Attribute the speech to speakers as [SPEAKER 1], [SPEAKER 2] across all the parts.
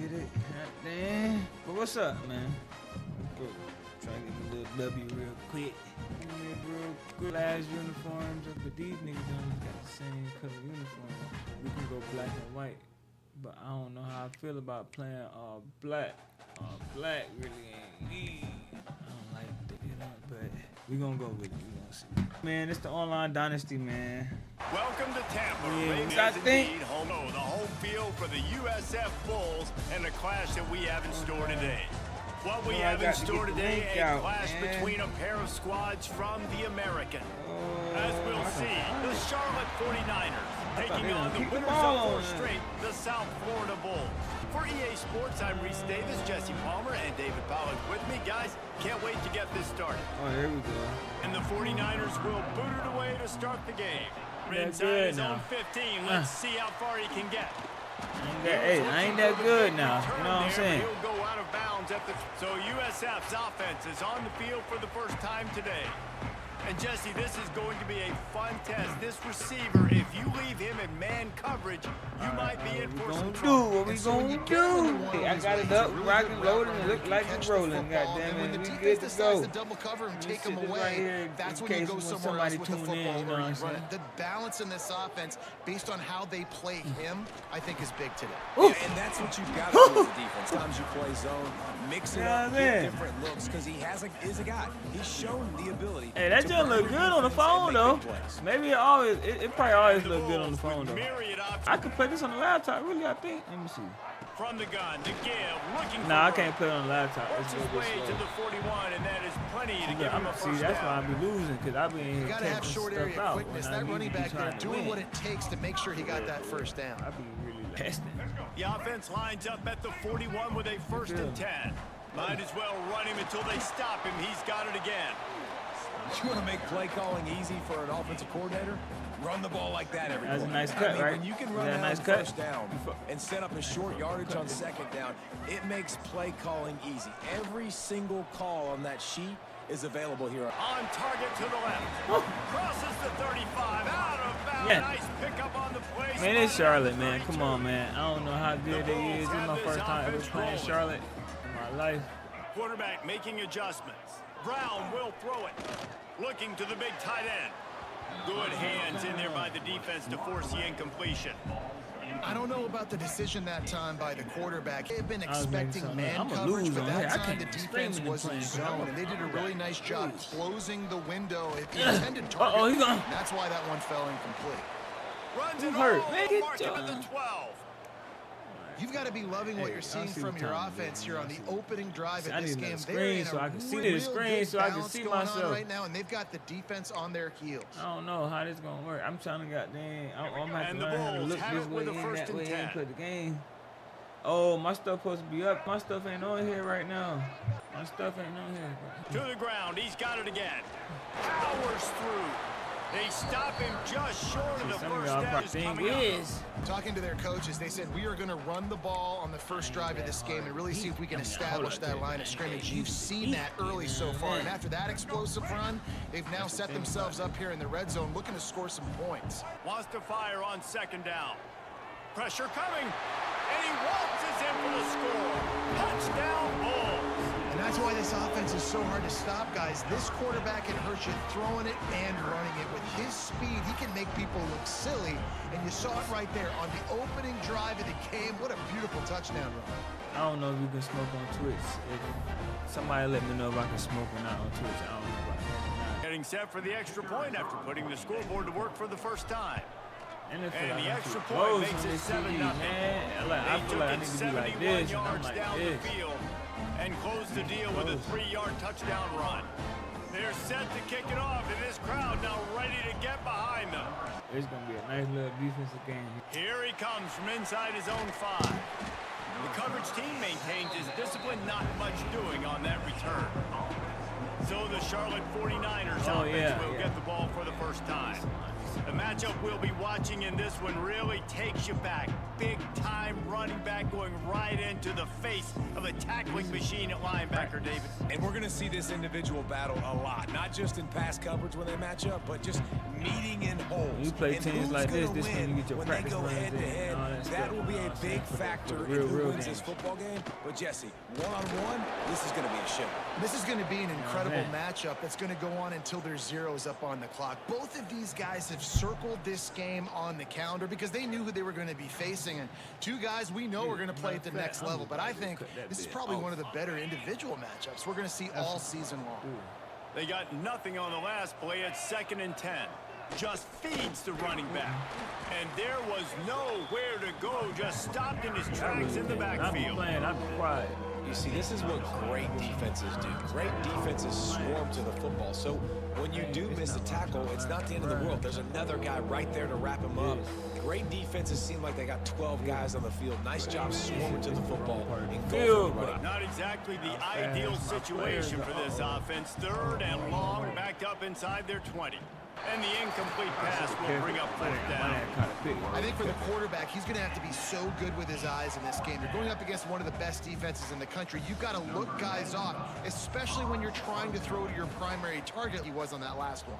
[SPEAKER 1] get it. Goddamn. But what's up, man? Go. Try to get me a little W real quick. Real quick. Last uniforms, but these niggas don't got the same color uniform. We can go black and white, but I don't know how I feel about playing all black. All black really ain't me. I don't like that, you know, but we gonna go with it. We gonna see. Man, it's the online Dynasty, man.
[SPEAKER 2] Welcome to Tampa.
[SPEAKER 1] Yeah, I think
[SPEAKER 2] the home field for the USF Bulls and the clash that we have in store today. What we have in store today, a clash between a pair of squads from the American. As we'll see, the Charlotte 49ers taking on the winners of 4 straight, the South Florida Bulls. For EA Sports, I'm Reese Davis, Jesse Palmer, and David Pollack with me. Guys, can't wait to get this started.
[SPEAKER 1] Oh, here we go.
[SPEAKER 2] And the 49ers will boot it away to start the game. Inside his own 15, let's see how far he can get.
[SPEAKER 1] Hey, I ain't that good now. You know what I'm saying?
[SPEAKER 2] He'll go out of bounds at the. So USF's offense is on the field for the first time today. And Jesse, this is going to be a fun test. This receiver, if you leave him in man coverage, you might be in for some trouble.
[SPEAKER 1] What we gonna do? Hey, I got it up, rocking, loading, and look like it's rolling. Goddamn it, we good to go.
[SPEAKER 3] Double cover and take him away. That's when you go somewhere else with the football or you run it. The balance in this offense, based on how they play him, I think is big today.
[SPEAKER 4] Yeah, and that's what you've got to do as a defense. Sometimes you play zone, mix it up, get different looks, because he is a guy. He's shown the ability.
[SPEAKER 1] Hey, that just look good on the phone though. Maybe it probably always look good on the phone though. I could play this on the laptop, really. I think. Let me see.
[SPEAKER 2] From the gun, the give, looking.
[SPEAKER 1] Nah, I can't play it on the laptop.
[SPEAKER 2] It's his way to the 41, and that is plenty to give him a first down.
[SPEAKER 1] See, that's why I be losing, because I be in here.
[SPEAKER 3] You gotta have short area quickness. That running back there doing what it takes to make sure he got that first down.
[SPEAKER 1] I be really testing.
[SPEAKER 2] The offense lines up at the 41 with a 1st and 10. Might as well run him until they stop him. He's got it again.
[SPEAKER 4] You want to make play calling easy for an offensive coordinator? Run the ball like that every
[SPEAKER 1] That's
[SPEAKER 4] play.
[SPEAKER 1] a nice cut, right?
[SPEAKER 4] When you can run out first down and set up a short yardage on 2nd down, it makes play calling easy. Every single call on that sheet is available here.
[SPEAKER 2] On target to the left. Crosses the 35. Out of bounds.
[SPEAKER 1] Yeah.
[SPEAKER 2] Nice pickup on the play.
[SPEAKER 1] Man, it's Charlotte, man. Come on, man. I don't know how good they is. This is my first time ever playing Charlotte in my life.
[SPEAKER 2] Quarterback making adjustments. Brown will throw it. Looking to the big tight end. Good hands in there by the defense to force the incompletion.
[SPEAKER 3] I don't know about the decision that time by the quarterback. They've been expecting man
[SPEAKER 1] coverage,
[SPEAKER 3] coverage, but that time the defense was in zone, and they did a really nice job closing the window. If the intended target, that's why that one fell incomplete.
[SPEAKER 2] Runs it
[SPEAKER 1] hurt.
[SPEAKER 2] all
[SPEAKER 1] Make
[SPEAKER 2] the
[SPEAKER 1] it
[SPEAKER 2] mark at the 12.
[SPEAKER 3] You've got to be loving what you're seeing from your offense here on the opening drive of this game.
[SPEAKER 1] They're in
[SPEAKER 3] so I
[SPEAKER 1] can see the screen so I can see myself
[SPEAKER 3] right now, and they've got the defense on their heels.
[SPEAKER 1] I don't know how this gonna work. I'm trying to goddamn. I'm gonna have to learn how to look this way and that way and play the game. Oh, my stuff supposed to be up. My stuff ain't on here right now. My stuff ain't on here.
[SPEAKER 2] To the ground. He's got it again. Powers through. They stop him just short of the first down.
[SPEAKER 3] Talking to their coaches, they said we are going to run the ball on the first drive of this game and really see if we can establish that line of scrimmage. You've seen that early so far, and after that explosive run, they've now set themselves up here in the red zone looking to score some points.
[SPEAKER 2] Wants to fire on 2nd down. Pressure coming, and he waltzes in for the score. Touchdown, Bulls.
[SPEAKER 3] And that's why this offense is so hard to stop, guys. This quarterback can hurt you throwing it and running it. With his speed, he can make people look silly. And you saw it right there on the opening drive of the game. What a beautiful touchdown run.
[SPEAKER 1] I don't know if you can smoke on Twitch. If somebody let me know if I can smoke or not on Twitch. I don't know about that.
[SPEAKER 2] Getting set for the extra point after putting the scoreboard to work for the first time.
[SPEAKER 1] And
[SPEAKER 2] the extra point makes it 7-0.
[SPEAKER 1] I feel like I need to be like this.
[SPEAKER 2] Yards down the field and close the deal with a 3-yard touchdown run. They're set to kick it off, and this crowd now ready to get behind them.
[SPEAKER 1] It's going to be a nice little defensive game.
[SPEAKER 2] Here he comes from inside his own 5. The coverage team maintains his discipline, not much doing on that return. So the Charlotte 49ers will get the ball for the first time. The matchup we'll be watching in this one really takes you back big-time running back going right into the face of a tackling machine at linebacker, David.
[SPEAKER 4] And we're going to see this individual battle a lot, not just in pass coverage when they match up, but just meeting in holes.
[SPEAKER 1] You play
[SPEAKER 4] and
[SPEAKER 1] teams
[SPEAKER 4] who's
[SPEAKER 1] like
[SPEAKER 4] gonna
[SPEAKER 1] this when you get your
[SPEAKER 4] when
[SPEAKER 1] practice
[SPEAKER 4] they go
[SPEAKER 1] runs in
[SPEAKER 4] head-to-head,
[SPEAKER 1] and all that
[SPEAKER 4] that
[SPEAKER 1] stuff,
[SPEAKER 4] will be
[SPEAKER 1] you know
[SPEAKER 4] a
[SPEAKER 1] what I'm
[SPEAKER 4] big
[SPEAKER 1] saying?
[SPEAKER 4] factor
[SPEAKER 1] For
[SPEAKER 4] in
[SPEAKER 1] the
[SPEAKER 4] who
[SPEAKER 1] real
[SPEAKER 4] wins
[SPEAKER 1] games.
[SPEAKER 4] this football game. But Jesse, one-on-one, this is going to be a show.
[SPEAKER 3] This is going to be an incredible
[SPEAKER 1] man.
[SPEAKER 3] matchup that's going to go on until there's zeros up on the clock. Both of these guys have circled this game on the calendar because they knew who they were going to be facing. And two guys we know are going to play at the next level. But I think this is probably one of the better individual matchups we're going to see all season long.
[SPEAKER 2] They got nothing on the last play at 2nd and 10. Just feeds the running back. And there was nowhere to go, just stopped in his tracks in the backfield.
[SPEAKER 1] I'm quiet.
[SPEAKER 4] You see, this is what great defenses do. Great defenses swarm to the football. So when you do miss a tackle, it's not the end of the world. There's another guy right there to wrap him up. Great defenses seem like they got 12 guys on the field. Nice job swarming to the football.
[SPEAKER 2] Not exactly the ideal situation for this offense. 3rd and long, backed up inside their 20. And the incomplete pass will bring up 4th down.
[SPEAKER 3] I think for the quarterback, he's going to have to be so good with his eyes in this game. You're going up against one of the best defenses in the country. You've got to look guys off, especially when you're trying to throw to your primary target. He was on that last one.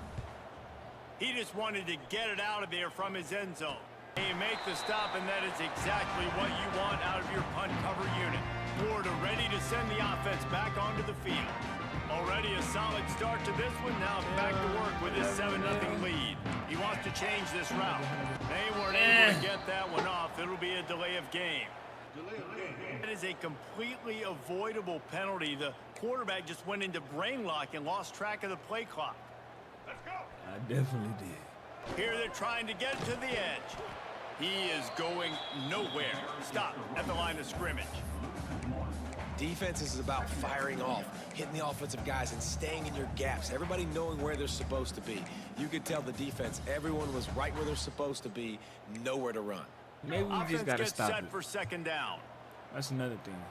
[SPEAKER 2] He just wanted to get it out of there from his end zone. You make the stop, and that is exactly what you want out of your punt cover unit. Florida ready to send the offense back onto the field. Already a solid start to this one. Now back to work with his 7-0 lead. He wants to change this route. They weren't able to get that one off. It'll be a delay of game. That is a completely avoidable penalty. The quarterback just went into brain lock and lost track of the play clock.
[SPEAKER 1] Let's go. I definitely did.
[SPEAKER 2] Here they're trying to get to the edge. He is going nowhere. Stop at the line of scrimmage.
[SPEAKER 4] Defense is about firing off, hitting the offensive guys and staying in your gaps. Everybody knowing where they're supposed to be. You could tell the defense, everyone was right where they're supposed to be, nowhere to run.
[SPEAKER 1] Maybe we just got to stop
[SPEAKER 2] set
[SPEAKER 1] it.
[SPEAKER 2] for 2nd down.
[SPEAKER 1] That's another thing.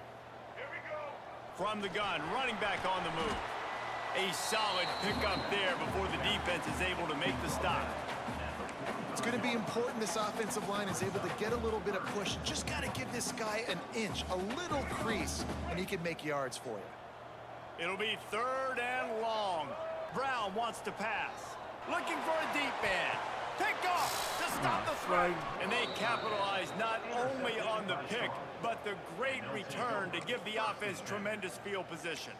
[SPEAKER 2] Here we go. From the gun, running back on the move. A solid pickup there before the defense is able to make the stop.
[SPEAKER 3] It's going to be important this offensive line is able to get a little bit of push. Just got to give this guy an inch, a little crease, and he can make yards for you.
[SPEAKER 2] It'll be 3rd and long. Brown wants to pass. Looking for a deep man. Pick off to stop the threat. And they capitalize not only on the pick, but the great return to give the offense tremendous field position.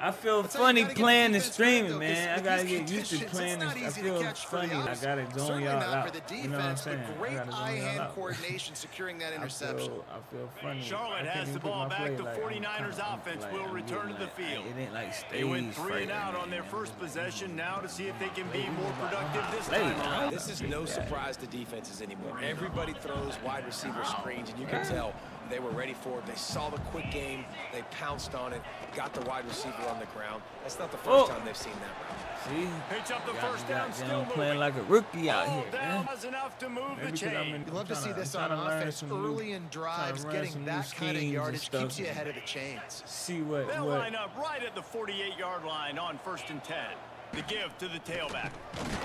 [SPEAKER 1] I feel funny playing and streaming, man. I gotta get used to playing this. I feel funny. I gotta zone y'all out. You know what I'm saying?
[SPEAKER 3] Great eye-hand coordination securing that interception.
[SPEAKER 1] I feel funny.
[SPEAKER 2] Charlotte has the ball back. The 49ers offense will return to the field.
[SPEAKER 1] It ain't like
[SPEAKER 2] They went 3 and out on their first possession. Now to see if they can be more productive this time around.
[SPEAKER 4] This is no surprise to defenses anymore. Everybody throws wide receiver screens, and you can tell they were ready for it. They saw the quick game. They pounced on it, got the wide receiver on the ground. That's not the first time they've seen that route.
[SPEAKER 1] See?
[SPEAKER 2] Picks up the first down, still
[SPEAKER 1] playing like a rookie out here,
[SPEAKER 2] man. Was enough to move the chain.
[SPEAKER 3] You love to see this on offense early in drives. Getting that kind of yardage keeps you ahead of the chains.
[SPEAKER 1] See what?
[SPEAKER 2] They'll line up right at the 48-yard line on 1st and 10. The give to the tailback.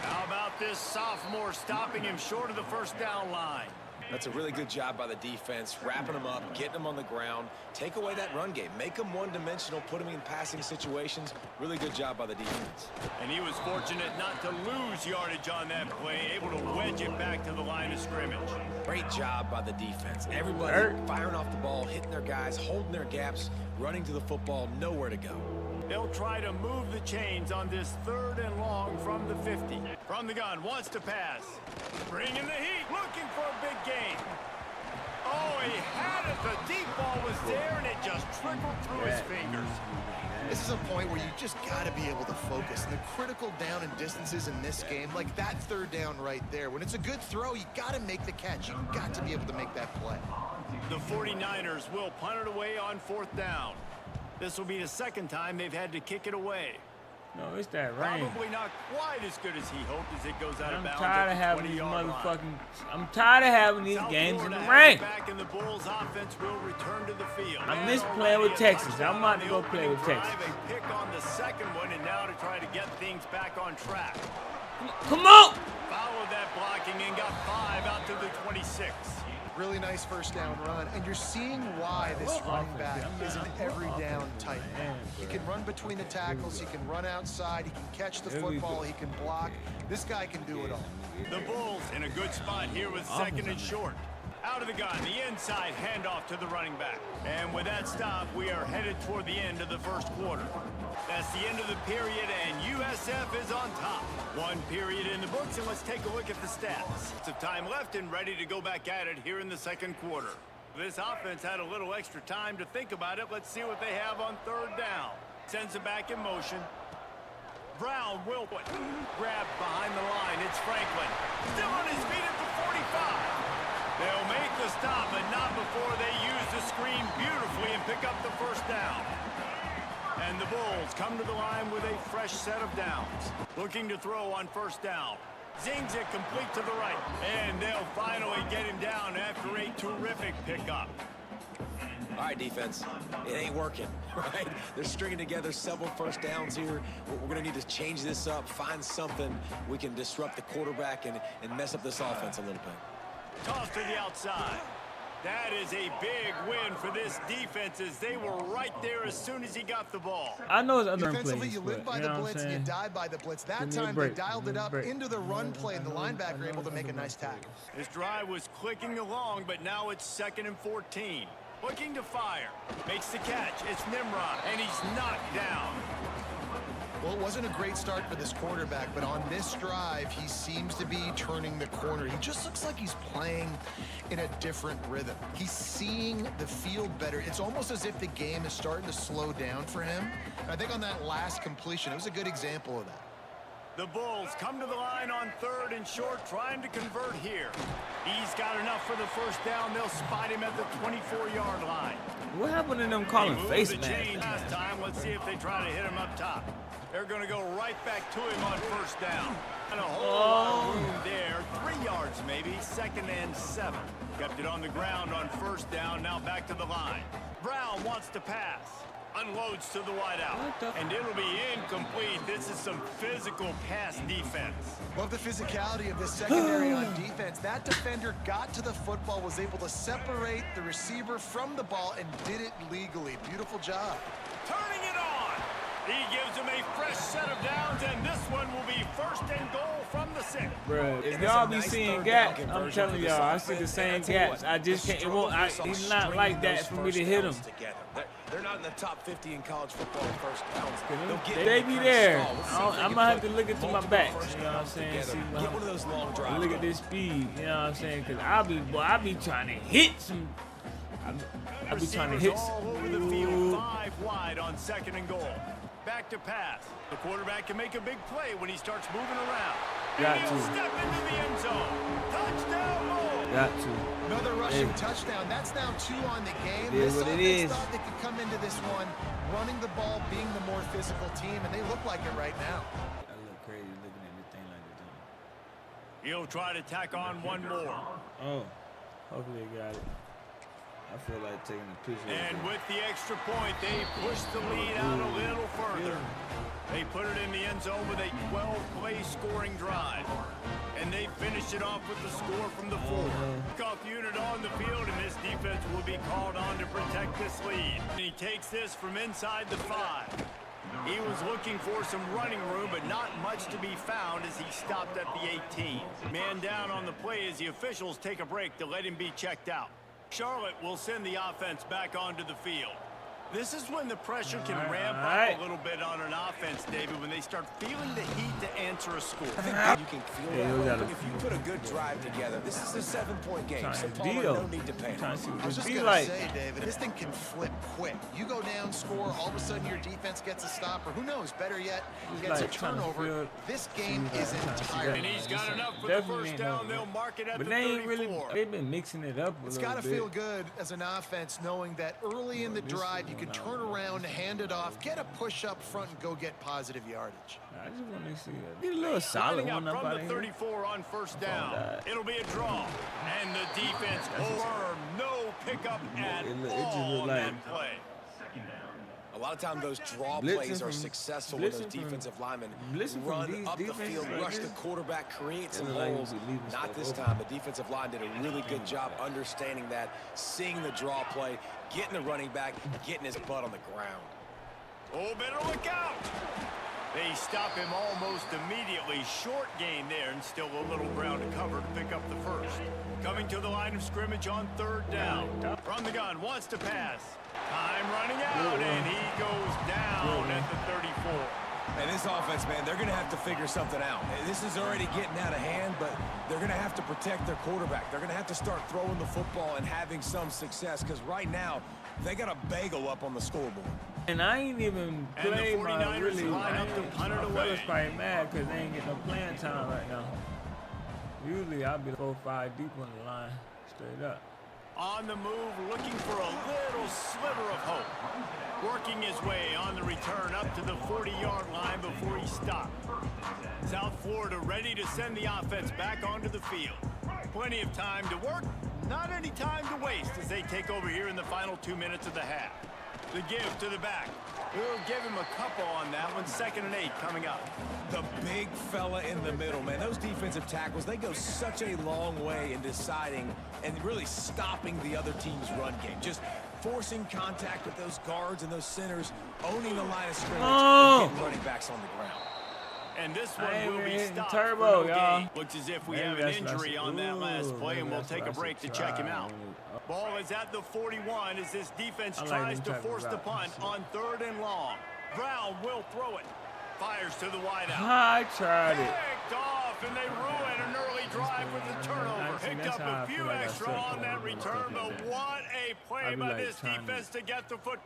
[SPEAKER 2] How about this sophomore stopping him short of the 1st down line?
[SPEAKER 4] That's a really good job by the defense, wrapping them up, getting them on the ground. Take away that run game. Make them one-dimensional, put them in passing situations. Really good job by the defense.
[SPEAKER 2] And he was fortunate not to lose yardage on that play, able to wedge it back to the line of scrimmage.
[SPEAKER 4] Great job by the defense. Everybody firing off the ball, hitting their guys, holding their gaps, running to the football, nowhere to go.
[SPEAKER 2] They'll try to move the chains on this 3rd and long from the 50. From the gun, wants to pass. Bringing the heat, looking for a big gain. Oh, he had it. The deep ball was there, and it just trickled through his fingers.
[SPEAKER 3] This is a point where you just got to be able to focus. And the critical down and distances in this game, like that 3rd down right there. When it's a good throw, you got to make the catch. You've got to be able to make that play.
[SPEAKER 2] The 49ers will punt it away on 4th down. This will be the 2nd time they've had to kick it away.
[SPEAKER 1] No, it's that rain.
[SPEAKER 2] Probably not quite as good as he hoped as it goes out of bounds.
[SPEAKER 1] I'm tired of having these motherfucking. I'm tired of having these games in the rain.
[SPEAKER 2] Back in the Bulls offense will return to the field.
[SPEAKER 1] I miss playing with Texas. I'm about to go play with Texas.
[SPEAKER 2] A pick on the 2nd one, and now to try to get things back on track.
[SPEAKER 1] Come on!
[SPEAKER 2] Followed that blocking and got 5 out to the 26.
[SPEAKER 3] Really nice first down run, and you're seeing why this running back is an every down type. He can run between the tackles, he can run outside, he can catch the football, he can block. This guy can do it all.
[SPEAKER 2] The Bulls in a good spot here with second and short. Out of the gun, the inside handoff to the running back. And with that stop, we are headed toward the end of the first quarter. That's the end of the period, and USF is on top. One period in the books, and let's take a look at the stats. Lots of time left and ready to go back at it here in the second quarter. This offense had a little extra time to think about it. Let's see what they have on third down. Sends it back in motion. Brown will grab behind the line. It's Franklin. Still on his feet at the 45. They'll make the stop, but not before they use the screen beautifully and pick up the first down. And the Bulls come to the line with a fresh set of downs. Looking to throw on first down. Zings it complete to the right. And they'll finally get him down after a terrific pickup.
[SPEAKER 4] All right, defense, it ain't working, right? They're stringing together several first downs here. We're going to need to change this up, find something we can disrupt the quarterback and mess up this offense a little bit.
[SPEAKER 2] Toss to the outside. That is a big win for this defense as they were right there as soon as he got the ball.
[SPEAKER 1] I know it's under
[SPEAKER 3] Defensively,
[SPEAKER 1] plays,
[SPEAKER 3] you live by the blitz and you die by the blitz. That time they dialed it up into the run play, and the linebacker able to make a nice tackle.
[SPEAKER 2] This drive was clicking along, but now it's 2nd and 14. Looking to fire. Makes the catch. It's Nimrod, and he's knocked down.
[SPEAKER 3] Well, it wasn't a great start for this quarterback, but on this drive, he seems to be turning the corner. He just looks like he's playing in a different rhythm. He's seeing the field better. It's almost as if the game is starting to slow down for him. And I think on that last completion, it was a good example of that.
[SPEAKER 2] The Bulls come to the line on 3rd and short, trying to convert here. He's got enough for the first down. They'll spot him at the 24-yard line.
[SPEAKER 1] What happened to them calling face
[SPEAKER 2] the chain last time. Let's see if they try to hit him up top. They're going to go right back to him on first down. And a whole lot of room there. 3 yards maybe. 2nd and 7. Kept it on the ground on first down. Now back to the line. Brown wants to pass. Unloads to the wideout. And it'll be incomplete. This is some physical pass defense.
[SPEAKER 3] Love the physicality of this secondary on defense. That defender got to the football, was able to separate the receiver from the ball, and did it legally. Beautiful job.
[SPEAKER 2] Turning it on. He gives him a fresh set of downs, and this one will be 1st and goal from the 6.
[SPEAKER 1] Bro, if y'all be seeing gaps, I'm telling y'all, I see the same gaps. I just can't. It won't. He's not like that for me to hit him.
[SPEAKER 4] They're not in the top 50 in college football in first downs.
[SPEAKER 1] They be there. I'm gonna have to look into my back. You know what I'm saying? See
[SPEAKER 4] Get one of those long drives.
[SPEAKER 1] Look at this speed. You know what I'm saying? Cause I be trying to hit some. I be trying to hit
[SPEAKER 2] all over the field, 5 wide on 2nd and goal. Back to pass. The quarterback can make a big play when he starts moving around.
[SPEAKER 1] Got
[SPEAKER 2] and
[SPEAKER 1] to.
[SPEAKER 2] he'll step into the end zone. Touchdown, Bulls.
[SPEAKER 1] Got to.
[SPEAKER 3] Another rushing touchdown. That's now 2 on the game.
[SPEAKER 1] It is
[SPEAKER 3] This
[SPEAKER 1] what it
[SPEAKER 3] offense
[SPEAKER 1] is.
[SPEAKER 3] thought they could come into this one running the ball, being the more physical team, and they look like it right now.
[SPEAKER 1] I look crazy looking at this thing like this.
[SPEAKER 2] He'll try to tack on one more.
[SPEAKER 1] Oh, hopefully they got it. I feel like taking a picture.
[SPEAKER 2] And with the extra point, they push the lead out a little further. They put it in the end zone with a 12-play scoring drive. And they finish it off with the score from the 4. Kickoff unit on the field, and this defense will be called on to protect this lead. And he takes this from inside the 5. He was looking for some running room, but not much to be found as he stopped at the 18. Man down on the play as the officials take a break to let him be checked out. Charlotte will send the offense back onto the field. This is when the pressure can ramp up a little bit on an offense, David, when they start feeling the heat to answer a score.
[SPEAKER 4] I think you can feel that, but if you put a good drive together, this is a 7-point game, so Palmer, no need to panic.
[SPEAKER 3] I was just going to say, David, this thing can flip quick. You go down, score, all of a sudden your defense gets a stop, or who knows, better yet, gets a turnover. This game is entire.
[SPEAKER 2] And he's got enough for the first down. They'll mark it at the 34.
[SPEAKER 1] But they ain't really, they've been mixing it up a little bit.
[SPEAKER 3] It's got to feel good as an offense knowing that early in the drive you can turn around, hand it off, get a push up front, and go get positive yardage.
[SPEAKER 1] I just want to see that. Get a little solid one up
[SPEAKER 2] from
[SPEAKER 1] out
[SPEAKER 2] the
[SPEAKER 1] of here.
[SPEAKER 2] 34 on first down. It'll be a draw. And the defense firm. No pickup at all on that play.
[SPEAKER 4] A lot of times those draw plays are successful when those defensive linemen run up the field, rush the quarterback, create some holes. Not this time. The defensive line did a really good job understanding that, seeing the draw play, getting the running back, getting his butt on the ground.
[SPEAKER 2] Oh, better look out. They stop him almost immediately. Short gain there, and still a little ground to cover to pick up the first. Coming to the line of scrimmage on 3rd down. From the gun, wants to pass. Time running out, and he goes down at the 34.
[SPEAKER 4] And this offense, man, they're going to have to figure something out. This is already getting out of hand, but they're going to have to protect their quarterback. They're going to have to start throwing the football and having some success, because right now, they got a bagel up on the scoreboard.
[SPEAKER 1] And I ain't even played my really.
[SPEAKER 2] Line up to punt it away.
[SPEAKER 1] I was probably mad because they ain't getting no playing time right now. Usually I'll be 4-5 deep on the line, straight up.
[SPEAKER 2] On the move, looking for a little sliver of hope. Working his way on the return up to the 40-yard line before he stopped. South Florida ready to send the offense back onto the field. Plenty of time to work, not any time to waste as they take over here in the final 2 minutes of the half. The give to the back. We'll give him a couple on that one. 2nd and 8 coming up.
[SPEAKER 4] The big fella in the middle, man. Those defensive tackles, they go such a long way in deciding and really stopping the other team's run game. Just forcing contact with those guards and those centers, owning the line of scrimmage, and getting running backs on the ground.
[SPEAKER 2] And this one will be stopped.
[SPEAKER 1] Turbo, y'all.
[SPEAKER 2] Looks as if we have an injury on that last play, and we'll take a break to check him out. Ball is at the 41 as this defense tries to force the punt on 3rd and long. Brown will throw it. Fires to the wideout.
[SPEAKER 1] I tried it.
[SPEAKER 2] Picked off, and they ruin an early drive with the turnover. Picked up a few extra on that return, but what a play by this defense to get the foot.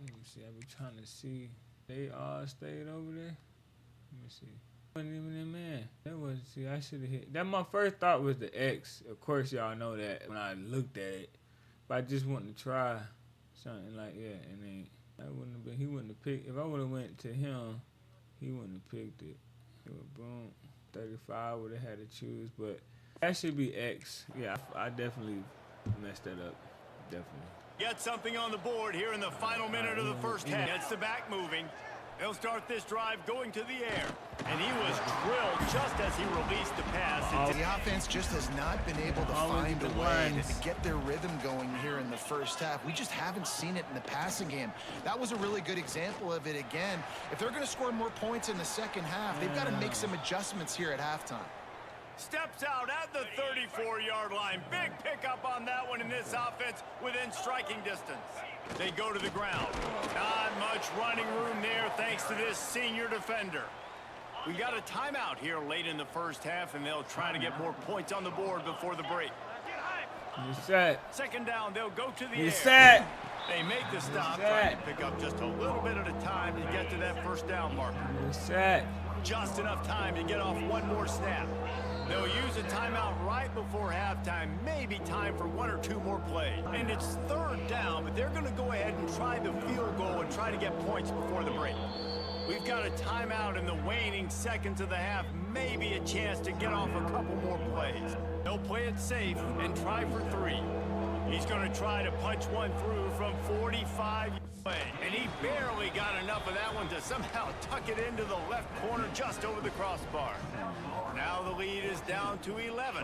[SPEAKER 1] Let me see. I be trying to see. They all stayed over there. Let me see. Wasn't even in man. That was, see, I should have hit. That my first thought was the X. Of course, y'all know that when I looked at it. But I just wanted to try something like that, and then that wouldn't have been. He wouldn't have picked. If I would have went to him, he wouldn't have picked it. It would boom. 35 would have had to choose, but that should be X. Yeah, I definitely messed that up. Definitely.
[SPEAKER 2] Get something on the board here in the final minute of the first half. Gets the back moving. They'll start this drive going to the air. And he was drilled just as he released the pass.
[SPEAKER 3] The offense just has not been able to find a way to get their rhythm going here in the first half. We just haven't seen it in the passing game. That was a really good example of it again. If they're going to score more points in the second half, they've got to make some adjustments here at halftime.
[SPEAKER 2] Steps out at the 34-yard line. Big pickup on that one in this offense within striking distance. They go to the ground. Not much running room there thanks to this senior defender. We got a timeout here late in the first half, and they'll try to get more points on the board before the break.
[SPEAKER 1] You set.
[SPEAKER 2] 2nd down, they'll go to the air.
[SPEAKER 1] You set.
[SPEAKER 2] They make the stop, trying to pick up just a little bit at a time to get to that first down marker.
[SPEAKER 1] You set.
[SPEAKER 2] Just enough time to get off one more snap. They'll use a timeout right before halftime, maybe time for 1 or 2 more plays. And it's 3rd down, but they're going to go ahead and try the field goal and try to get points before the break. We've got a timeout in the waning seconds of the half, maybe a chance to get off a couple more plays. They'll play it safe and try for 3. He's going to try to punch one through from 45 away. And he barely got enough of that one to somehow tuck it into the left corner just over the crossbar. Now the lead is down to 11.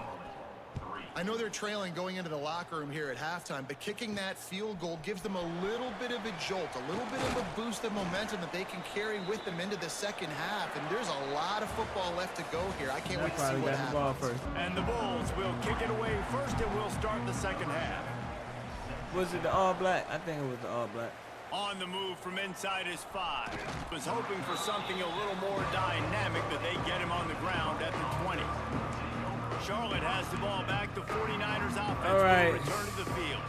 [SPEAKER 3] I know they're trailing going into the locker room here at halftime, but kicking that field goal gives them a little bit of a jolt, a little bit of a boost of momentum that they can carry with them into the second half. And there's a lot of football left to go here. I can't wait to see what happens.
[SPEAKER 2] And the Bulls will kick it away first, and we'll start the second half.
[SPEAKER 1] Was it the all black? I think it was the all black.
[SPEAKER 2] On the move from inside his 5. Was hoping for something a little more dynamic, but they get him on the ground at the 20. Charlotte has the ball back. The 49ers offense will return to the field.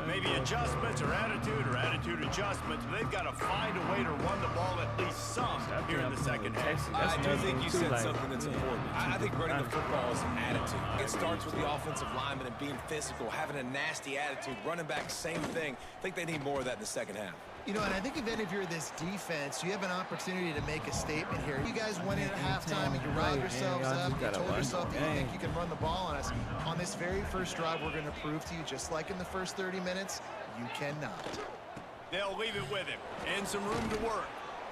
[SPEAKER 2] Maybe adjustments or attitude adjustments, but they've got to find a way to run the ball at least some here in the second half.
[SPEAKER 4] I do think you said something that's important. I think running the football is an attitude. It starts with the offensive lineman and being physical, having a nasty attitude. Running back, same thing. I think they need more of that in the second half.
[SPEAKER 3] You know, and I think if you're this defense, you have an opportunity to make a statement here. You guys went in at halftime and you riled yourselves up. You told yourself that you think you can run the ball on us. On this very first drive, we're going to prove to you, just like in the first 30 minutes, you cannot.
[SPEAKER 2] They'll leave it with him. And some room to work.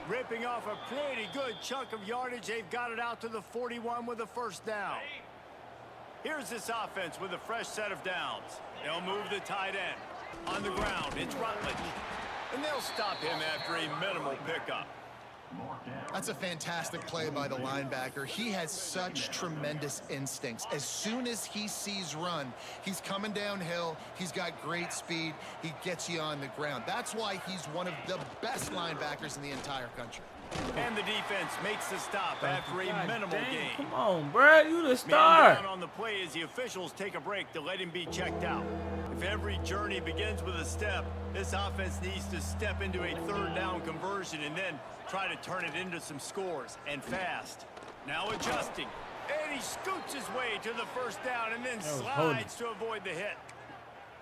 [SPEAKER 2] Ripping off a pretty good chunk of yardage. They've got it out to the 41 with a first down. Here's this offense with a fresh set of downs. They'll move the tight end. On the ground, it's Rutledge. And they'll stop him after a minimal pickup.
[SPEAKER 3] That's a fantastic play by the linebacker. He has such tremendous instincts. As soon as he sees run, he's coming downhill. He's got great speed. He gets you on the ground. That's why he's one of the best linebackers in the entire country.
[SPEAKER 2] And the defense makes the stop after a minimal gain.
[SPEAKER 1] Come on, bro. You the star.
[SPEAKER 2] Man down on the play as the officials take a break to let him be checked out. If every journey begins with a step, this offense needs to step into a third down conversion and then try to turn it into some scores, and fast. Now adjusting. And he scoots his way to the first down and then slides to avoid the hit.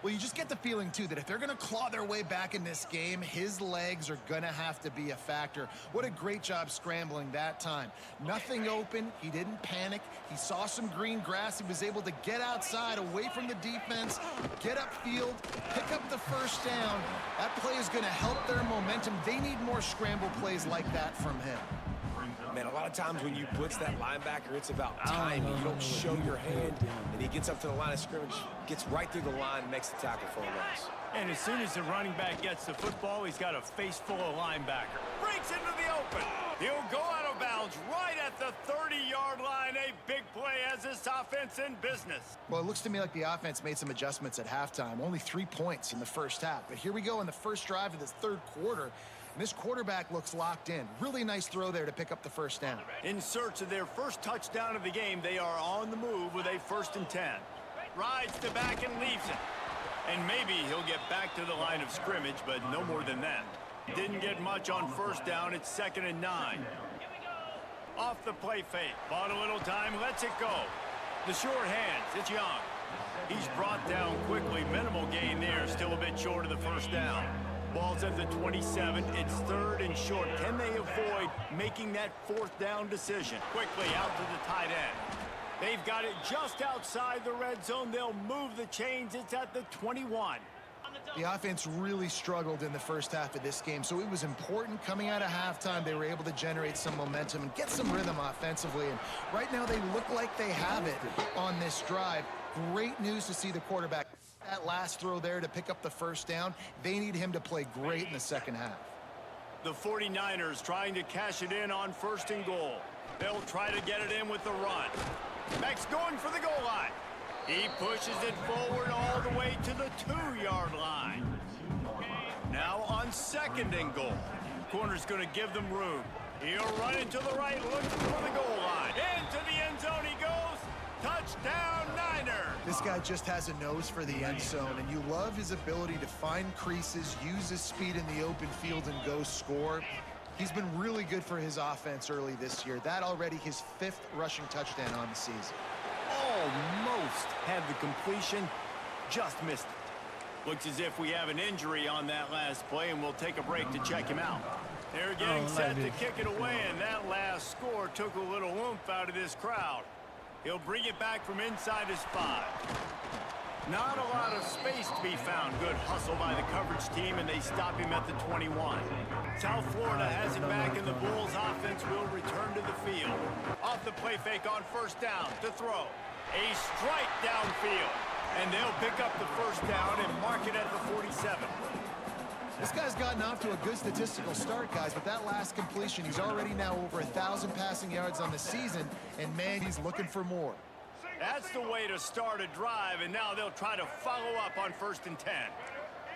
[SPEAKER 3] Well, you just get the feeling, too, that if they're going to claw their way back in this game, his legs are going to have to be a factor. What a great job scrambling that time. Nothing open. He didn't panic. He saw some green grass. He was able to get outside, away from the defense, get upfield, pick up the first down. That play is going to help their momentum. They need more scramble plays like that from him.
[SPEAKER 4] Man, a lot of times when you blitz that linebacker, it's about timing. You don't show your hand, and he gets up to the line of scrimmage, gets right through the line, and makes the tackle for a loss.
[SPEAKER 2] And as soon as the running back gets the football, he's got a face full of linebacker. Breaks into the open. He'll go out of bounds right at the 30-yard line. A big play as this offense in business.
[SPEAKER 3] Well, it looks to me like the offense made some adjustments at halftime. Only 3 points in the first half. But here we go in the first drive of this third quarter. And this quarterback looks locked in. Really nice throw there to pick up the first down.
[SPEAKER 2] In search of their first touchdown of the game, they are on the move with a 1st and 10. Rides to back and leaves it. And maybe he'll get back to the line of scrimmage, but no more than that. Didn't get much on first down. It's 2nd and 9. Off the play fake. Bought a little time. Lets it go. The short hands. It's Young. He's brought down quickly. Minimal gain there. Still a bit short of the first down. Ball's at the 27. It's 3rd and short. Can they avoid making that 4th down decision? Quickly out to the tight end. They've got it just outside the red zone. They'll move the chains. It's at the 21.
[SPEAKER 3] The offense really struggled in the first half of this game, so it was important coming out of halftime. They were able to generate some momentum and get some rhythm offensively. And right now they look like they have it on this drive. Great news to see the quarterback. That last throw there to pick up the first down, they need him to play great in the second half.
[SPEAKER 2] The 49ers trying to cash it in on 1st and goal. They'll try to get it in with the run. Max going for the goal line. He pushes it forward all the way to the 2-yard line. Now on 2nd and goal. Corner's going to give them room. He'll run into the right, looking for the goal line. Into the end zone he goes. Touchdown, Niner!
[SPEAKER 3] This guy just has a nose for the end zone, and you love his ability to find creases, use his speed in the open field, and go score. He's been really good for his offense early this year. That already his 5th rushing touchdown on the season.
[SPEAKER 2] Almost had the completion, just missed it. Looks as if we have an injury on that last play, and we'll take a break to check him out. They're getting set to kick it away, and that last score took a little oomph out of this crowd. He'll bring it back from inside his 5. Not a lot of space to be found. Good hustle by the coverage team, and they stop him at the 21. South Florida has him back, and the Bulls offense will return to the field. Off the play fake on 1st down to throw. A strike downfield, and they'll pick up the first down and mark it at the 47.
[SPEAKER 3] This guy's gotten off to a good statistical start, guys, but that last completion, he's already now over 1,000 passing yards on the season, and man, he's looking for more.
[SPEAKER 2] That's the way to start a drive, and now they'll try to follow up on 1st and 10.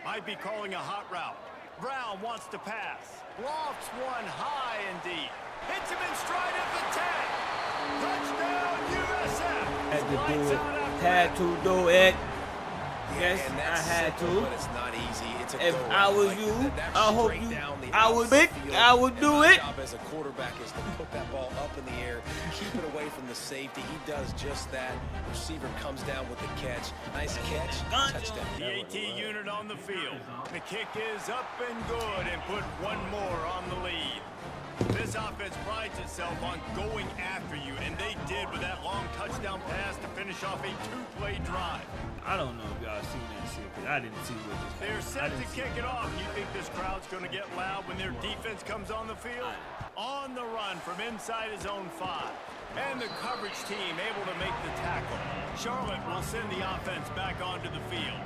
[SPEAKER 2] Might be calling a hot route. Brown wants to pass. Lofts one high and deep. Hits him in stride at the 10. Touchdown, USF.
[SPEAKER 1] Had to do it. Had to do it. Yes, I had to.
[SPEAKER 4] But it's not easy. It's a
[SPEAKER 1] If
[SPEAKER 4] go
[SPEAKER 1] I was
[SPEAKER 4] right.
[SPEAKER 1] you,
[SPEAKER 4] That
[SPEAKER 1] I hope
[SPEAKER 4] straight
[SPEAKER 1] you,
[SPEAKER 4] down the
[SPEAKER 1] I would
[SPEAKER 4] outfield.
[SPEAKER 1] I would do
[SPEAKER 4] My
[SPEAKER 1] it.
[SPEAKER 4] job as a quarterback is to put that ball up in the air, keep it away from the safety. He does just that. Receiver comes down with the catch. Nice catch. Touchdown.
[SPEAKER 2] The AT unit on the field. The kick is up and good, and put one more on the lead. This offense prides itself on going after you, and they did with that long touchdown pass to finish off a 2-play drive.
[SPEAKER 1] I don't know if y'all seen that shit, because I didn't see what just
[SPEAKER 2] They're set
[SPEAKER 1] happened.
[SPEAKER 2] to kick it off. You think this crowd's going to get loud when their defense comes on the field? On the run from inside his own 5. And the coverage team able to make the tackle. Charlotte will send the offense back onto the field.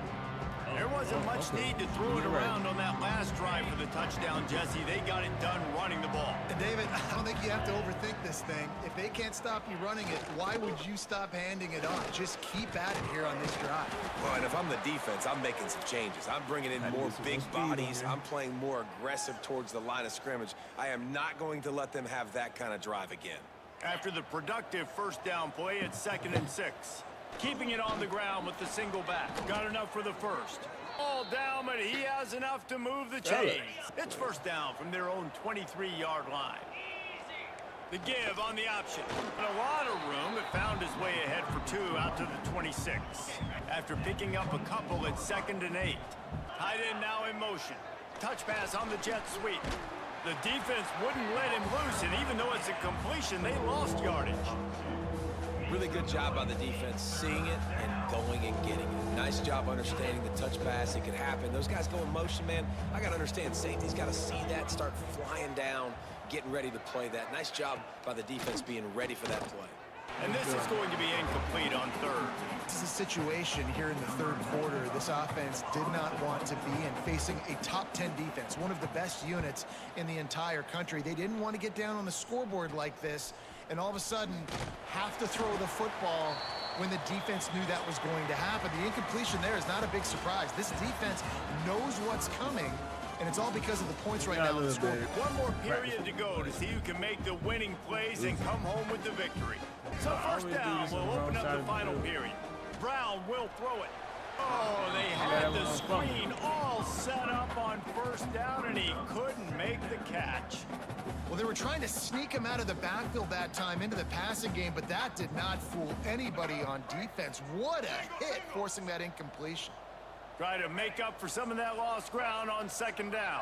[SPEAKER 2] There wasn't much need to throw it around on that last drive for the touchdown, Jesse. They got it done running the ball.
[SPEAKER 3] And David, I don't think you have to overthink this thing. If they can't stop you running it, why would you stop handing it off? Just keep at it here on this drive.
[SPEAKER 4] Well, and if I'm the defense, I'm making some changes. I'm bringing in more big bodies. I'm playing more aggressive towards the line of scrimmage. I am not going to let them have that kind of drive again.
[SPEAKER 2] After the productive first down play, it's 2nd and 6. Keeping it on the ground with the single back. Got enough for the first. All down, but he has enough to move the chains. It's first down from their own 23-yard line. The give on the option. A lot of room. It found his way ahead for 2 out to the 26. After picking up a couple, it's 2nd and 8. Tight end now in motion. Touch pass on the jet sweep. The defense wouldn't let him loose, and even though it's a completion, they lost yardage.
[SPEAKER 4] Really good job by the defense, seeing it and going and getting it. Nice job understanding the touch pass. It could happen. Those guys go in motion, man. I got to understand, safety's got to see that, start flying down, getting ready to play that. Nice job by the defense being ready for that play.
[SPEAKER 2] And this is going to be incomplete on 3rd.
[SPEAKER 3] This is a situation here in the 3rd quarter this offense did not want to be in, facing a top 10 defense, one of the best units in the entire country. They didn't want to get down on the scoreboard like this and all of a sudden have to throw the football when the defense knew that was going to happen. The incompletion there is not a big surprise. This defense knows what's coming, and it's all because of the points right now on the scoreboard.
[SPEAKER 2] One more period to go to see who can make the winning plays and come home with the victory. So first down will open up the final period. Brown will throw it. Oh, they had the screen all set up on first down, and he couldn't make the catch.
[SPEAKER 3] Well, they were trying to sneak him out of the backfield that time into the passing game, but that did not fool anybody on defense. What a hit, forcing that incompletion.
[SPEAKER 2] Try to make up for some of that lost ground on 2nd down.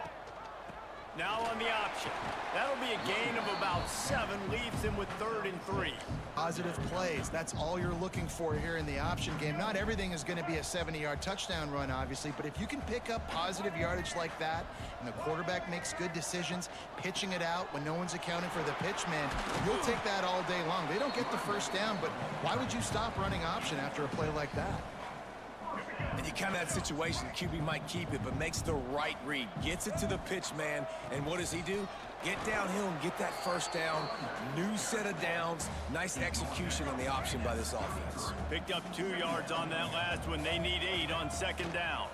[SPEAKER 2] Now on the option. That'll be a gain of about 7, leaves him with 3rd and 3.
[SPEAKER 3] Positive plays, that's all you're looking for here in the option game. Not everything is going to be a 70-yard touchdown run, obviously, but if you can pick up positive yardage like that, and the quarterback makes good decisions, pitching it out when no one's accounting for the pitch, man, you'll take that all day long. They don't get the first down, but why would you stop running option after a play like that?
[SPEAKER 4] And you kind of that situation, QB might keep it, but makes the right read. Gets it to the pitch man, and what does he do? Get downhill and get that first down. New set of downs. Nice execution on the option by this offense.
[SPEAKER 2] Picked up 2 yards on that last one. They need 8 on 2nd down.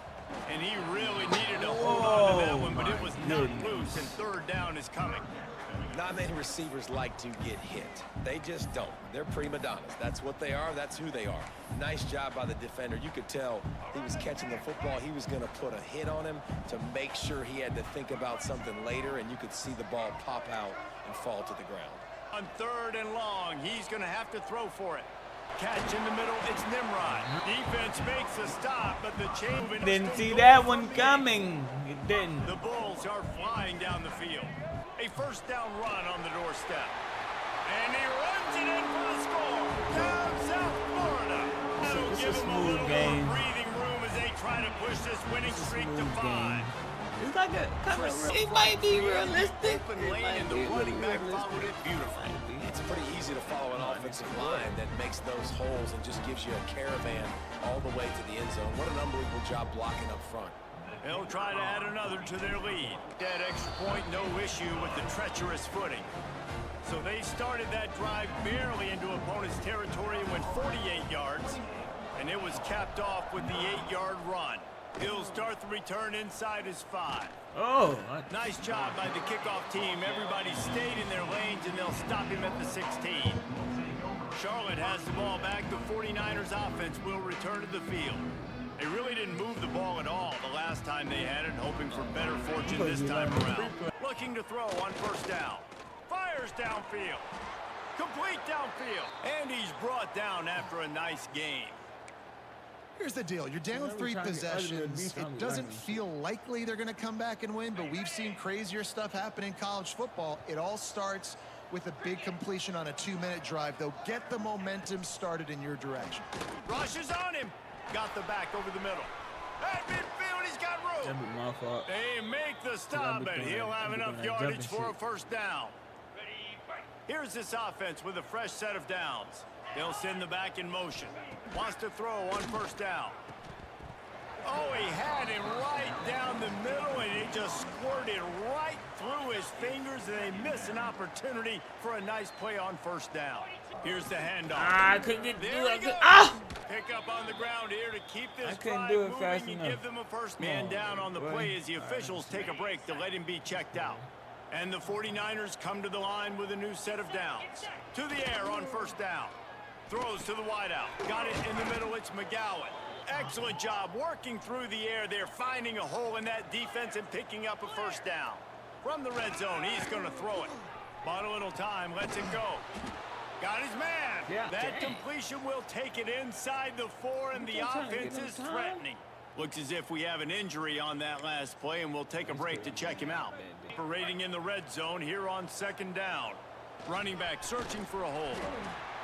[SPEAKER 2] And he really needed to hold on to that one, but it was not loose, and 3rd down is coming.
[SPEAKER 4] Not many receivers like to get hit. They just don't. They're prima donnas. That's what they are. That's who they are. Nice job by the defender. You could tell he was catching the football. He was going to put a hit on him to make sure he had to think about something later, and you could see the ball pop out and fall to the ground.
[SPEAKER 2] On 3rd and long, he's going to have to throw for it. Catch in the middle, it's Nimrod. Defense makes a stop, but the chain...
[SPEAKER 1] Didn't see that one coming. It didn't.
[SPEAKER 2] The Bulls are flying down the field. A first down run on the doorstep. And he runs it in for the score. Down South Florida. That'll give him a little more breathing room as they try to push this winning streak to 5.
[SPEAKER 1] It's like a kind of, it might be realistic.
[SPEAKER 2] Open lane, and the running back followed it beautifully.
[SPEAKER 4] It's pretty easy to follow an offensive line that makes those holes and just gives you a caravan all the way to the end zone. What an unbelievable job blocking up front.
[SPEAKER 2] They'll try to add another to their lead. That extra point, no issue with the treacherous footing. So they started that drive barely into opponent's territory and went 48 yards. And it was capped off with the 8-yard run. He'll start the return inside his 5.
[SPEAKER 1] Oh.
[SPEAKER 2] Nice job by the kickoff team. Everybody stayed in their lanes, and they'll stop him at the 16. Charlotte has the ball back. The 49ers offense will return to the field. They really didn't move the ball at all the last time they had it, hoping for better fortune this time around. Looking to throw on first down. Fires downfield. Complete downfield. And he's brought down after a nice game.
[SPEAKER 3] Here's the deal. You're down 3 possessions. It doesn't feel likely they're going to come back and win, but we've seen crazier stuff happen in college football. It all starts with a big completion on a 2-minute drive. They'll get the momentum started in your direction.
[SPEAKER 2] Rush is on him. Got the back over the middle. At midfield, he's got room.
[SPEAKER 1] My fault.
[SPEAKER 2] They make the stop, and he'll have enough yardage for a first down. Here's this offense with a fresh set of downs. They'll send the back in motion. Wants to throw on first down. Oh, he had him right down the middle, and he just squirted right through his fingers, and they miss an opportunity for a nice play on first down. Here's the handoff.
[SPEAKER 1] I couldn't get
[SPEAKER 2] There he goes.
[SPEAKER 1] Ah!
[SPEAKER 2] Pick up on the ground here to keep this
[SPEAKER 1] couldn't
[SPEAKER 2] drive
[SPEAKER 1] do it
[SPEAKER 2] moving
[SPEAKER 1] fast
[SPEAKER 2] and
[SPEAKER 1] enough.
[SPEAKER 2] give them a first man down on the play as the officials take a break to let him be checked out. And the 49ers come to the line with a new set of downs. To the air on first down. Throws to the wideout. Got it in the middle. It's McGowan. Excellent job working through the air there, finding a hole in that defense and picking up a first down. From the red zone, he's going to throw it. Bought a little time, lets it go. Got his man.
[SPEAKER 1] Yeah,
[SPEAKER 2] that completion will take it inside the 4, and the offense is threatening. Looks as if we have an injury on that last play, and we'll take a break to check him out. Operating in the red zone here on second down. Running back searching for a hole.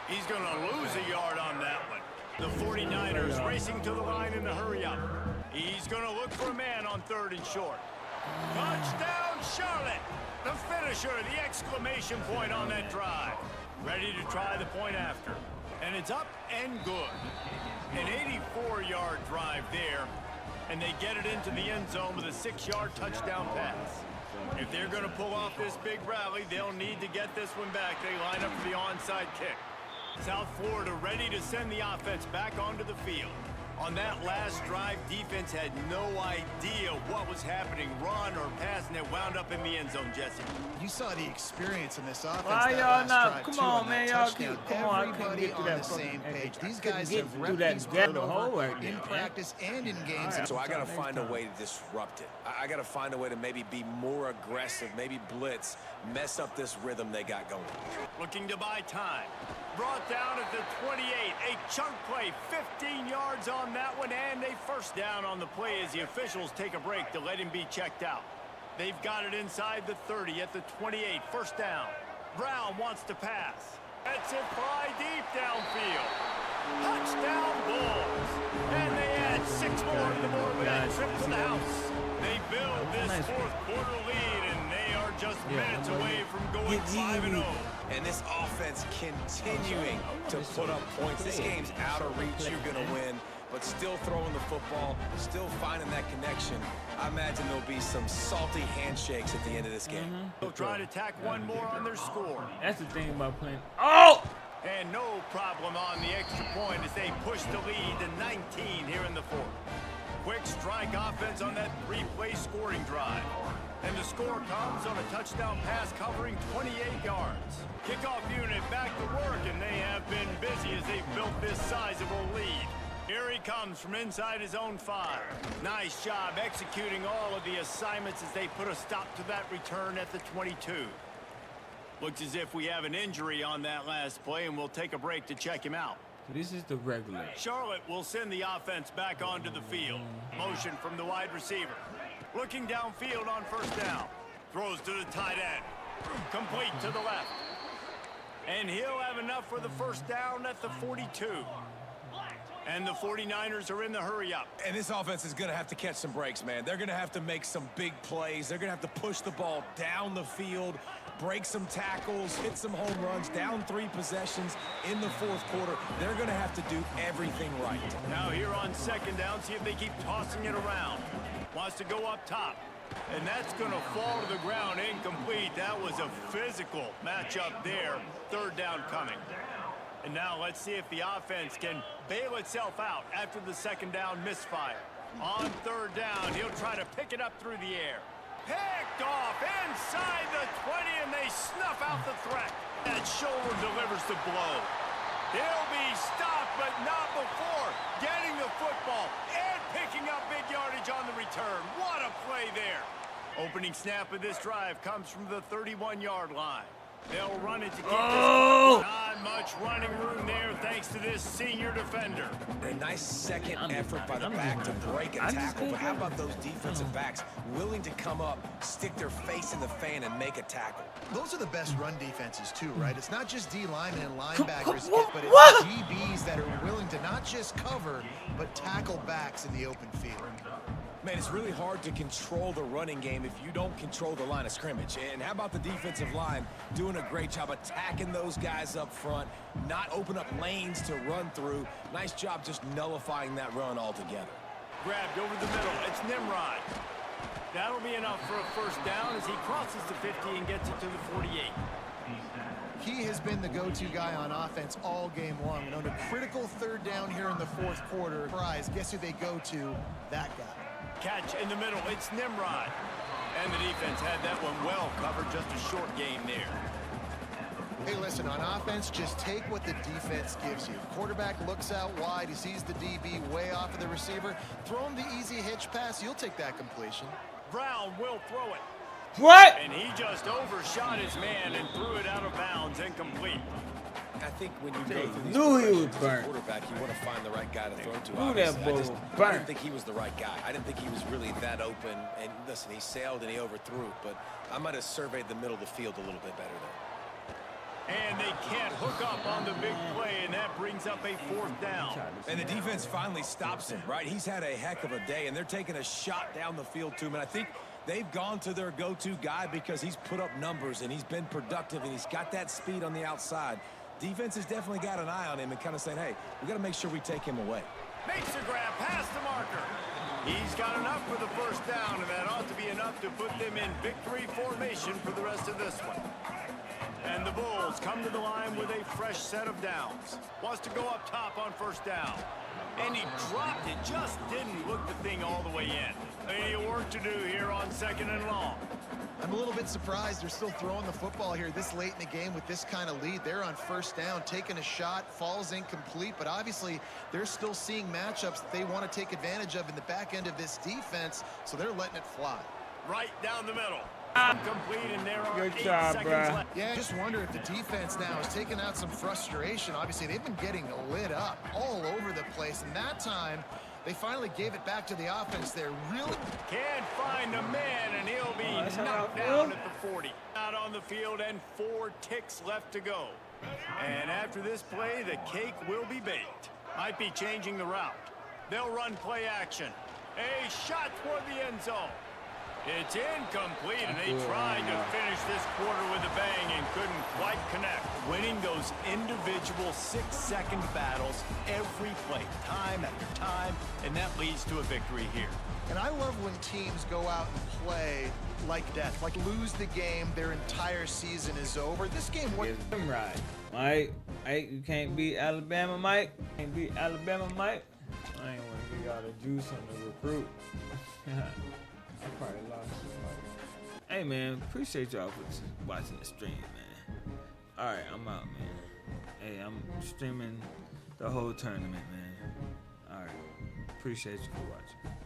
[SPEAKER 2] He's going to lose a yard on that one. The 49ers racing to the line in a hurry-up. He's going to look for a man on third and short. Touchdown, Charlotte! The finisher, the exclamation point on that drive. Ready to try the point after. And it's up and good. An 84-yard drive there, and they get it into the end zone with a 6-yard touchdown pass. If they're going to pull off this big rally, they'll need to get this one back. They line up for the onside kick. South Florida ready to send the offense back onto the field. On that last drive, defense had no idea what was happening, run or pass, and it wound up in the end zone, Jesse.
[SPEAKER 3] You saw the experience in this offense.
[SPEAKER 1] Why
[SPEAKER 3] that
[SPEAKER 1] y'all
[SPEAKER 3] last
[SPEAKER 1] not?
[SPEAKER 3] drive,
[SPEAKER 1] Come
[SPEAKER 3] too,
[SPEAKER 1] on, man.
[SPEAKER 3] that
[SPEAKER 1] Y'all
[SPEAKER 3] touchdown.
[SPEAKER 1] come on. I couldn't
[SPEAKER 3] Everybody
[SPEAKER 1] get to
[SPEAKER 3] on
[SPEAKER 1] that
[SPEAKER 3] the same
[SPEAKER 1] fucking-
[SPEAKER 3] page. These
[SPEAKER 1] I couldn't
[SPEAKER 3] guys
[SPEAKER 1] get
[SPEAKER 3] have
[SPEAKER 1] to
[SPEAKER 3] repped
[SPEAKER 1] that
[SPEAKER 3] these
[SPEAKER 1] grab the
[SPEAKER 3] over
[SPEAKER 1] hole right there,
[SPEAKER 3] in
[SPEAKER 1] man.
[SPEAKER 3] practice and in games.
[SPEAKER 1] All right.
[SPEAKER 4] So I got to
[SPEAKER 1] Next
[SPEAKER 4] find a
[SPEAKER 1] time.
[SPEAKER 4] way to disrupt it. I got to find a way to maybe be more aggressive, maybe blitz, mess up this rhythm they got going.
[SPEAKER 2] Looking to buy time. Brought down at the 28. A chunk play, 15 yards on that one, and a first down on the play as the officials take a break to let him be checked out. They've got it inside the 30 at the 28. First down. Brown wants to pass. That's it, fly deep downfield. Touchdown Bulls. And they add 6 more to the board with that trip to the house. They build this fourth quarter lead, and they are just minutes away from going 5-0.
[SPEAKER 4] And this offense continuing to put up points. This game's out of reach. You're going to win, but still throwing the football, still finding that connection. I imagine there'll be some salty handshakes at the end of this game.
[SPEAKER 2] They'll try to tack one more on their score.
[SPEAKER 1] That's the thing about playing. Oh!
[SPEAKER 2] And no problem on the extra point as they push the lead to 19 here in the fourth. Quick strike offense on that 3-play scoring drive. And the score comes on a touchdown pass covering 28 yards. Kickoff unit back to work, and they have been busy as they've built this sizable lead. Here he comes from inside his own 5. Nice job executing all of the assignments as they put a stop to that return at the 22. Looks as if we have an injury on that last play, and we'll take a break to check him out.
[SPEAKER 1] This is the regular.
[SPEAKER 2] Charlotte will send the offense back onto the field. Motion from the wide receiver. Looking downfield on first down. Throws to the tight end. Complete to the left. And he'll have enough for the first down at the 42. And the 49ers are in the hurry-up.
[SPEAKER 4] And this offense is going to have to catch some breaks, man. They're going to have to make some big plays. They're going to have to push the ball down the field, break some tackles, hit some home runs, down 3 possessions in the fourth quarter. They're going to have to do everything right.
[SPEAKER 2] Now here on second down, see if they keep tossing it around. Wants to go up top. And that's going to fall to the ground incomplete. That was a physical matchup there. Third down coming. And now let's see if the offense can bail itself out after the second down misfire. On third down, he'll try to pick it up through the air. Picked off inside the 20, and they snuff out the threat. That shoulder delivers the blow. He'll be stopped, but not before getting the football and picking up big yardage on the return. What a play there. Opening snap of this drive comes from the 31-yard line. They'll run it to keep
[SPEAKER 1] Oh!
[SPEAKER 2] this. Not much running room there thanks to this senior defender.
[SPEAKER 4] A nice second effort by the back to break a tackle, but how about those defensive backs willing to come up, stick their face in the fan, and make a tackle?
[SPEAKER 3] Those are the best run defenses too, right? It's not just D linemen and linebackers, but it's
[SPEAKER 1] What?
[SPEAKER 3] DBs that are willing to not just cover, but tackle backs in the open field.
[SPEAKER 4] Man, it's really hard to control the running game if you don't control the line of scrimmage. And how about the defensive line doing a great job attacking those guys up front, not open up lanes to run through. Nice job just nullifying that run altogether.
[SPEAKER 2] Grabbed over the middle. It's Nimrod. That'll be enough for a first down as he crosses the 50 and gets it to the 48.
[SPEAKER 3] He has been the go-to guy on offense all game long. And on a critical third down here in the fourth quarter, guess who they go to? That guy.
[SPEAKER 2] Catch in the middle. It's Nimrod. And the defense had that one well covered. Just a short game there.
[SPEAKER 3] Hey, listen, on offense, just take what the defense gives you. Quarterback looks out wide. He sees the DB way off of the receiver. Throw him the easy hitch pass. You'll take that completion.
[SPEAKER 2] Brown will throw it.
[SPEAKER 1] What?
[SPEAKER 2] And he just overshot his man and threw it out of bounds, incomplete.
[SPEAKER 4] I think when you go through these
[SPEAKER 1] knew he was
[SPEAKER 4] progressions as a
[SPEAKER 1] burnt.
[SPEAKER 4] quarterback, you want to find the right guy to throw to.
[SPEAKER 1] Knew that
[SPEAKER 4] Obviously,
[SPEAKER 1] boy
[SPEAKER 4] I
[SPEAKER 1] was
[SPEAKER 4] didn't
[SPEAKER 1] burnt.
[SPEAKER 4] think he was the right guy. I didn't think he was really that open. And listen, he sailed and he overthrew, but I might have surveyed the middle of the field a little bit better there.
[SPEAKER 2] And they can't hook up on the big play, and that brings up a fourth down.
[SPEAKER 4] And the defense finally stops him, right? He's had a heck of a day, and they're taking a shot down the field to him. And I think they've gone to their go-to guy because he's put up numbers, and he's been productive, and he's got that speed on the outside. Defense has definitely got an eye on him and kind of saying, hey, we got to make sure we take him away.
[SPEAKER 2] Makes a grab past the marker. He's got enough for the first down, and that ought to be enough to put them in victory formation for the rest of this one. And the Bulls come to the line with a fresh set of downs. Wants to go up top on first down. And he dropped it, just didn't look the thing all the way in. Plenty of work to do here on second and long.
[SPEAKER 3] I'm a little bit surprised they're still throwing the football here this late in the game with this kind of lead. They're on first down, taking a shot, falls incomplete, but obviously they're still seeing matchups that they want to take advantage of in the back end of this defense, so they're letting it fly.
[SPEAKER 2] Right down the middle. Complete, and there are
[SPEAKER 1] Good
[SPEAKER 2] 8
[SPEAKER 1] job,
[SPEAKER 2] seconds
[SPEAKER 1] bruh.
[SPEAKER 2] left.
[SPEAKER 3] Yeah, I just wonder if the defense now is taking out some frustration. Obviously, they've been getting lit up all over the place, and that time they finally gave it back to the offense there. Really?
[SPEAKER 2] Can't find a man, and he'll be
[SPEAKER 1] that's how
[SPEAKER 2] knocked
[SPEAKER 1] I
[SPEAKER 2] down
[SPEAKER 1] feel.
[SPEAKER 2] at the 40. Out on the field, and 4 ticks left to go. And after this play, the cake will be baked. Might be changing the route. They'll run play action. A shot toward the end zone. It's incomplete, and they tried to finish this quarter with a bang and couldn't quite connect. Winning those individual 6-second battles every play, time after time, and that leads to a victory here.
[SPEAKER 3] And I love when teams go out and play like death, like lose the game, their entire season is over. This game was
[SPEAKER 1] Get him right. Mike, you can't beat Alabama, Mike. Can't beat Alabama, Mike. I ain't want to give y'all the juice on the recruit. I probably lost. Hey, man, appreciate y'all for watching the stream, man. All right, I'm out, man. Hey, I'm streaming the whole tournament, man. All right, appreciate you for watching.